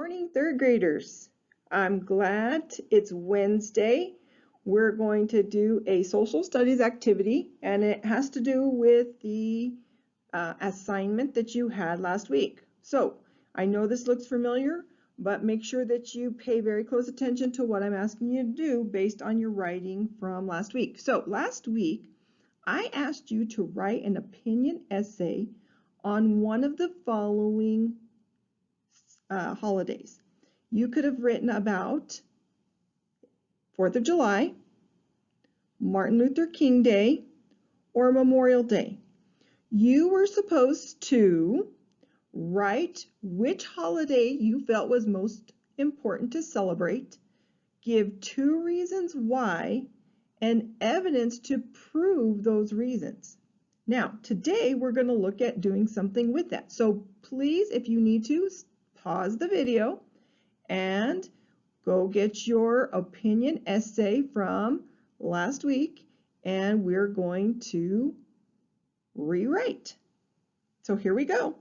morning, third graders. I'm glad it's Wednesday. We're going to do a social studies activity, and it has to do with the assignment that you had last week. So I know this looks familiar, but make sure that you pay very close attention to what I'm asking you to do based on your writing from last week. So last week, I asked you to write an opinion essay on one of the following holidays. You could have written about 4th of July, Martin Luther King Day, or Memorial Day. You were supposed to write which holiday you felt was most important to celebrate, give 2 reasons why, and evidence to prove those reasons. Now, today we're going to look at doing something with that. So please, if you need to, pause the video and go get your opinion essay from last week, and we're going to rewrite. So here we go.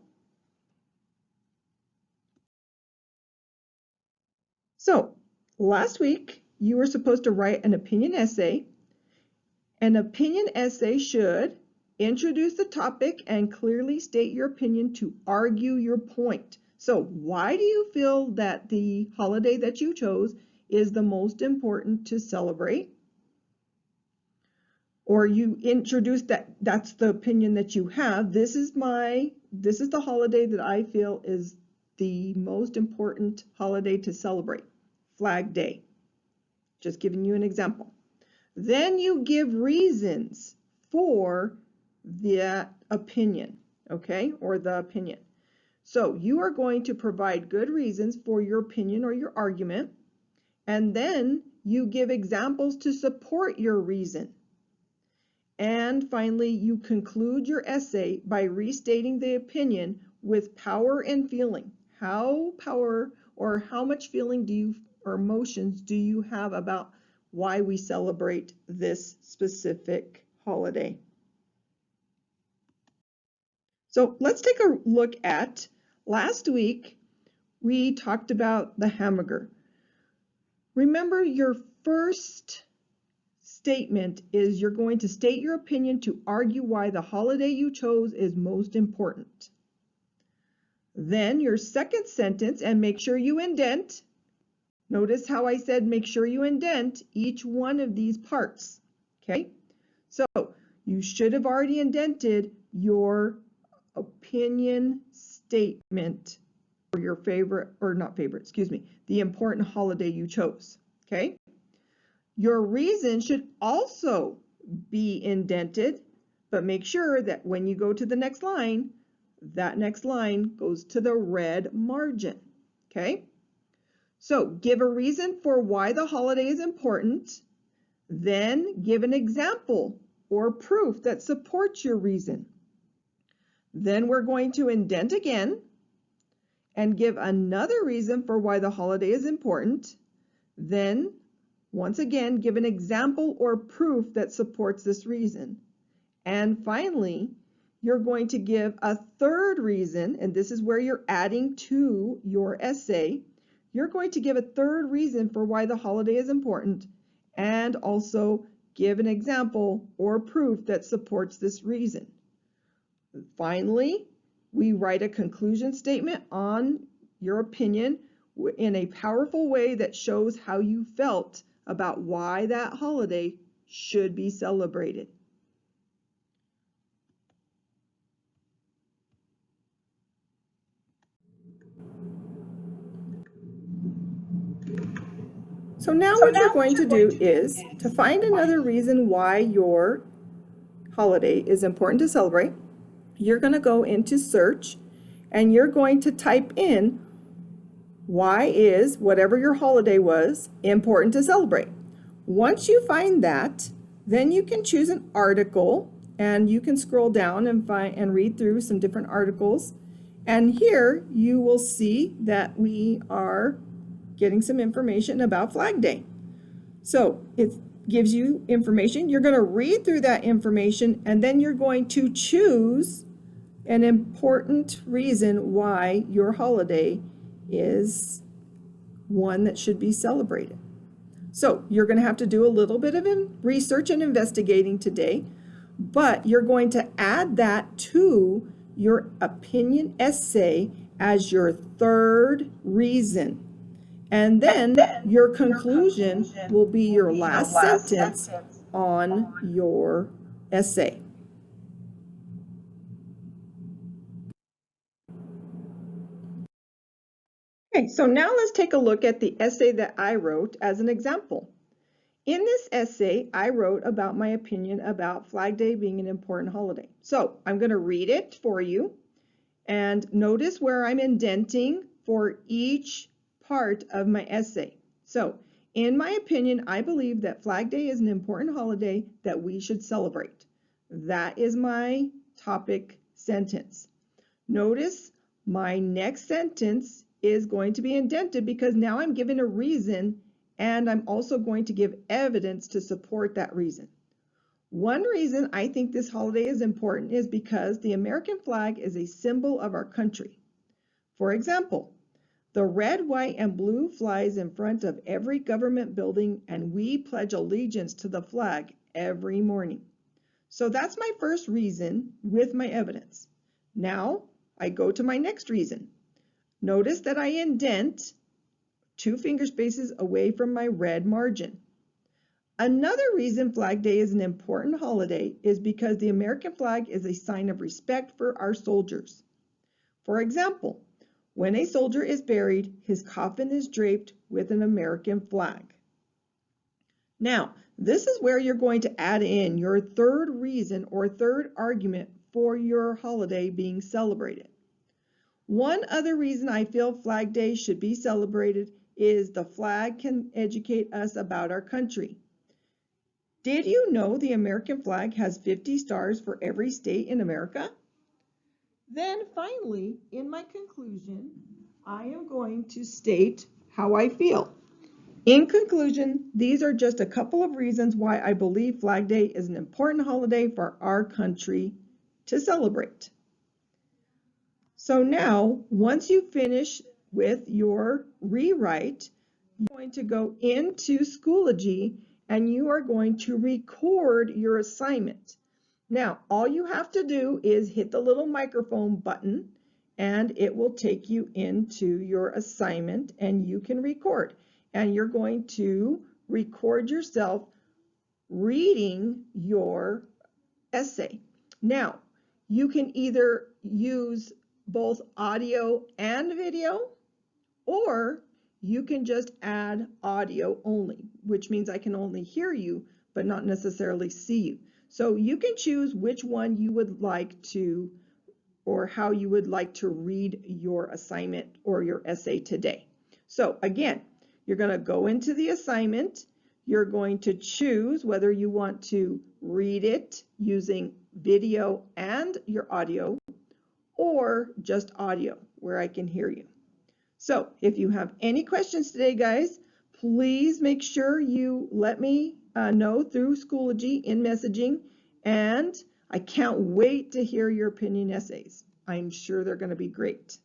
So last week you were supposed to write an opinion essay. An opinion essay should introduce the topic and clearly state your opinion to argue your point. So why do you feel that the holiday that you chose is the most important to celebrate? Or you introduce that's the opinion that you have. This is the holiday that I feel is the most important holiday to celebrate. Flag Day. Just giving you an example. Then you give reasons for that opinion, okay, or the opinion. So you are going to provide good reasons for your opinion or your argument, and then you give examples to support your reason. And finally, you conclude your essay by restating the opinion with power and feeling. How much feeling or emotions do you have about why we celebrate this specific holiday? So let's take a look at last week. We talked about the hamburger. Remember, your first statement is you're going to state your opinion to argue why the holiday you chose is most important. Then your second sentence, and make sure you indent. Notice how I said make sure you indent each one of these parts, okay? So you should have already indented your opinion statement for your the important holiday you chose, okay? Your reason should also be indented, but make sure that when you go to the next line, that next line goes to the red margin, okay? So give a reason for why the holiday is important, then give an example or proof that supports your reason. Then we're going to indent again and give another reason for why the holiday is important. Then, once again, give an example or proof that supports this reason. And finally, you're going to give a third reason, and this is where you're adding to your essay. You're going to give a third reason for why the holiday is important and also give an example or proof that supports this reason. Finally, we write a conclusion statement on your opinion in a powerful way that shows how you felt about why that holiday should be celebrated. So now what you're going to do is to find another reason why your holiday is important to celebrate. You're going to go into search and you're going to type in why is whatever your holiday was important to celebrate. Once you find that, then you can choose an article and you can scroll down and read through some different articles. And here you will see that we are getting some information about Flag Day. So it gives you information. You're going to read through that information and then you're going to choose an important reason why your holiday is one that should be celebrated. So you're going to have to do a little bit of research and investigating today, but you're going to add that to your opinion essay as your third reason. And then your conclusion will be your last sentence on your essay. Okay, so now let's take a look at the essay that I wrote as an example. In this essay, I wrote about my opinion about Flag Day being an important holiday. So I'm going to read it for you, and notice where I'm indenting for each part of my essay. So, in my opinion, I believe that Flag Day is an important holiday that we should celebrate. That is my topic sentence. Notice my next sentence is going to be indented because now I'm given a reason, and I'm also going to give evidence to support that reason. One reason I think this holiday is important is because the American flag is a symbol of our country. For example, the red, white, and blue flies in front of every government building, and we pledge allegiance to the flag every morning. So that's my first reason with my evidence. Now I go to my next reason. Notice that I indent 2 finger spaces away from my red margin. Another reason Flag Day is an important holiday is because the American flag is a sign of respect for our soldiers. For example, when a soldier is buried, his coffin is draped with an American flag. Now, this is where you're going to add in your third reason or third argument for your holiday being celebrated. One other reason I feel Flag Day should be celebrated is the flag can educate us about our country. Did you know the American flag has 50 stars for every state in America? Then finally, in my conclusion, I am going to state how I feel. In conclusion, these are just a couple of reasons why I believe Flag Day is an important holiday for our country to celebrate. So now, once you finish with your rewrite, you're going to go into Schoology and you are going to record your assignment. Now, all you have to do is hit the little microphone button and it will take you into your assignment and you can record. And you're going to record yourself reading your essay. Now, you can either use both audio and video, or you can just add audio only, which means I can only hear you, but not necessarily see you. So you can choose which one you would like to, or how you would like to read your assignment or your essay today. So again, you're going to go into the assignment. You're going to choose whether you want to read it using video and your audio, or just audio where I can hear you. So if you have any questions today, guys, please make sure you let me know through Schoology in messaging, and I can't wait to hear your opinion essays. I'm sure they're going to be great.